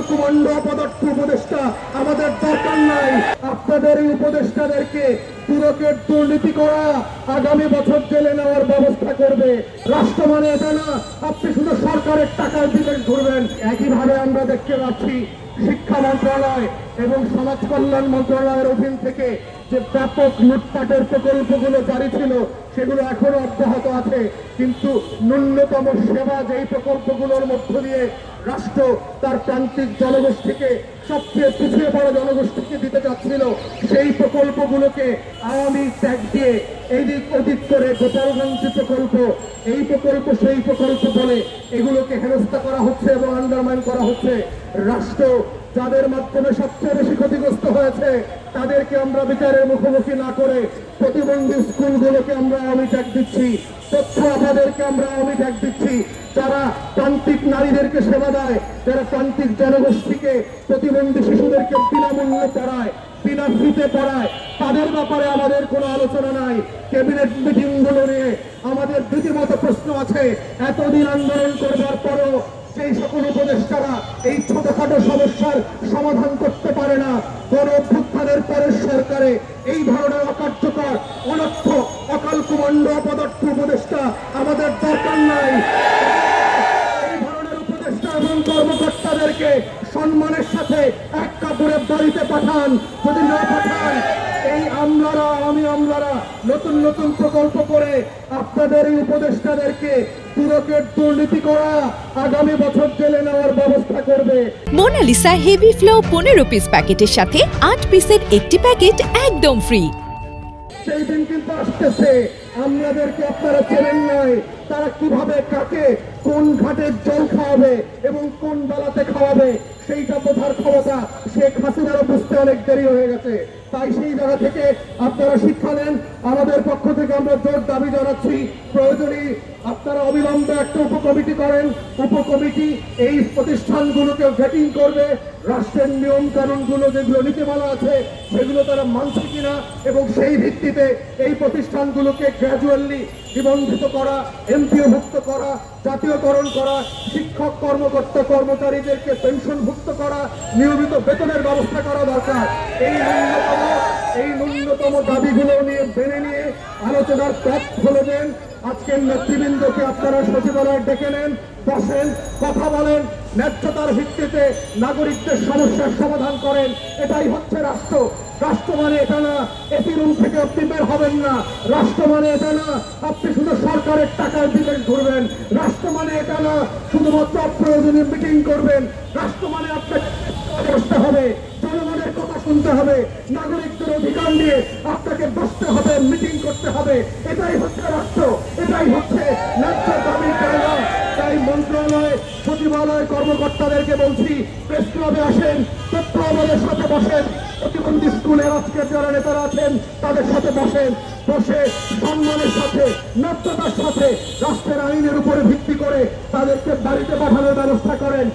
কুমন্ড অপদার্থ উপদেষ্টা আমাদের দরকার নাই। আপনাদের এই উপদেষ্টাদেরকে দুদকের দুর্নীতি করা, আগামী বছর জেলে নেওয়ার ব্যবস্থা করবে। রাষ্ট্র মানে এটা না আপনি শুধু সরকারের টাকার বিদেশ ঘুরবেন। একইভাবে আমরা দেখতে পাচ্ছি শিক্ষা মন্ত্রণালয় এবং সমাজ কল্যাণ মন্ত্রণালয়ের অধীন থেকে যে ব্যাপক লুটপাটের প্রকল্পগুলো জারি ছিল সেগুলো এখনো অব্যাহত আছে, কিন্তু ন্যূনতম সেবা যেই প্রকল্পগুলোর মধ্য দিয়ে রাষ্ট্র তার প্রান্তিক জনগোষ্ঠীকে, সবচেয়ে পিছিয়ে পড়া জনগোষ্ঠীকে দিতে চাচ্ছিল, সেই প্রকল্পগুলোকে আওয়ামী ট্যাগ দিয়ে এদিক ওদিক করে গোপালগঞ্জ প্রকল্প, এই প্রকল্প সেই প্রকল্প বলে এগুলোকে হেনস্থা করা হচ্ছে এবং আন্ডারমাইন করা হচ্ছে। রাষ্ট্র যাদের মাধ্যমে সবচেয়ে বেশি ক্ষতিগ্রস্ত হয়েছে তাদেরকে আমরা বিচারের মুখোমুখি না করে প্রতিবন্ধী স্কুলগুলোকে আমরা আওয়ামী ট্যাগ দিচ্ছি, তথ্য আপাদেরকে আমরা আওয়ামী ট্যাগ দিচ্ছি, যারা প্রান্তিক নারীদেরকে সেবা দেয়, যারা প্রান্তিক জনগোষ্ঠীকে, প্রতিবন্ধী শিশুদেরকে বিনামূল্যে পড়ায়, বিনা ফিতে পড়ায়, তাদের ব্যাপারে আমাদের কোনো আলোচনা নাই। ক্যাবিনেট মিটিং গুলো নিয়ে আমাদের রীতিমত প্রশ্ন আছে। এতদিন আন্দোলন করবার পরও সেই সকল উপদেষ্টারা এই ছোটখাটো সমস্যার সমাধান করতে পারে না। গণ অভ্যুত্থানের পরের সরকারে এই ধরনের অকার্যকর, অনর্থ, অকাল কুমন্ড অপদার্থ উপদেষ্টা আমাদের দরকার নাই। এই ধরনের উপদেষ্টা এবং কর্মকর্তাদেরকে সম্মানের সাথে এক কাপড়ে বাড়িতে পাঠান। যদি না পাঠান, এই আমলারা, আমলারা নতুন নতুন প্রকল্প করে আপনাদের এই উপদেষ্টাদেরকে দুদকের দুর্নীতি করা, আগামী বছর জেলে নেওয়ার ব্যবস্থা করবে। মোনালিসা হেভি ফ্লো 15 পিস প্যাকেটের সাথে 8 পিসের একটি প্যাকেট একদম ফ্রি। সেই দিন কিন্তু আসতেছে, আমলাদেরকে আপনারা চেনেন নাই। তারা কিভাবে কাকে কোন ঘাটের জল খাওয়াবে এবং কোন বেলাতে খাওয়াবে সেইটা বোঝার ক্ষমতা শেখ হাসিনারও বুঝতে অনেক দেরি হয়ে গেছে। তাই সেই জায়গা থেকে আপনারা শিক্ষা নেন। আমাদের পক্ষ থেকে আমরা জোর দাবি জানাচ্ছি, প্রয়োজনে আপনারা অবিলম্বে একটা উপকমিটি করেন। উপকমিটি এই প্রতিষ্ঠানগুলোকে ভেটিং করবে, রাষ্ট্রের নিয়ম কানুনগুলো যেগুলো নীতিমালা আছে সেগুলো তারা মানছে কিনা, এবং সেই ভিত্তিতে এই প্রতিষ্ঠানগুলোকে গ্র্যাজুয়ালি নিবন্ধিত করা, এমপিওভুক্ত করা, জাতীয়করণ করা, শিক্ষক কর্মকর্তা কর্মচারীদেরকে পেনশনভুক্ত করা, নিয়মিত বেতনের ব্যবস্থা করা দরকার। এই ন্যূনতম দাবিগুলো নিয়ে মেনে নিয়ে আলোচনার পথ খুলে দেন। আজকের নেতৃবৃন্দকে আপনারা সচিবালয়ে ডেকে নেন, বসেন, কথা বলেন, ন্যায্যতার ভিত্তিতে নাগরিকদের সমস্যার সমাধান করেন। এটাই হচ্ছে রাষ্ট্র। রাষ্ট্র মানে এটা না এসি রুম থেকে আপনি বের হবেন না। রাষ্ট্র মানে এটা না আপনি শুধু সরকারের টাকার বিদেশ ঘুরবেন। রাষ্ট্র মানে এটা না শুধুমাত্র অপ্রয়োজনীয় মিটিং করবেন। রাষ্ট্র মানে আপনাকে বসতে হবে, জনগণের কথা শুনতে হবে, নাগরিকদের অধিকার নিয়ে আপনাকে বসতে হবে, মিটিং করতে হবে। এটাই হচ্ছে রাষ্ট্র, এটাই হচ্ছে ন্যায্য দাবির জায়গা। তাই মন্ত্রণালয়, সচিবালয় কর্মকর্তাদেরকে বলছি, প্রেস ক্লাবে আসেন, তথ্য আমাদের সাথে বসেন, প্রতিবন্ধী স্কুলের আজকের যারা নেতারা আছেন তাদের সাথে বসেন, বসে সম্মানের সাথে, ন্যায্যতার সাথে রাষ্ট্রের আইনের উপরে ভিত্তি করে তাদেরকে বাড়িতে পাঠানোর ব্যবস্থা করেন।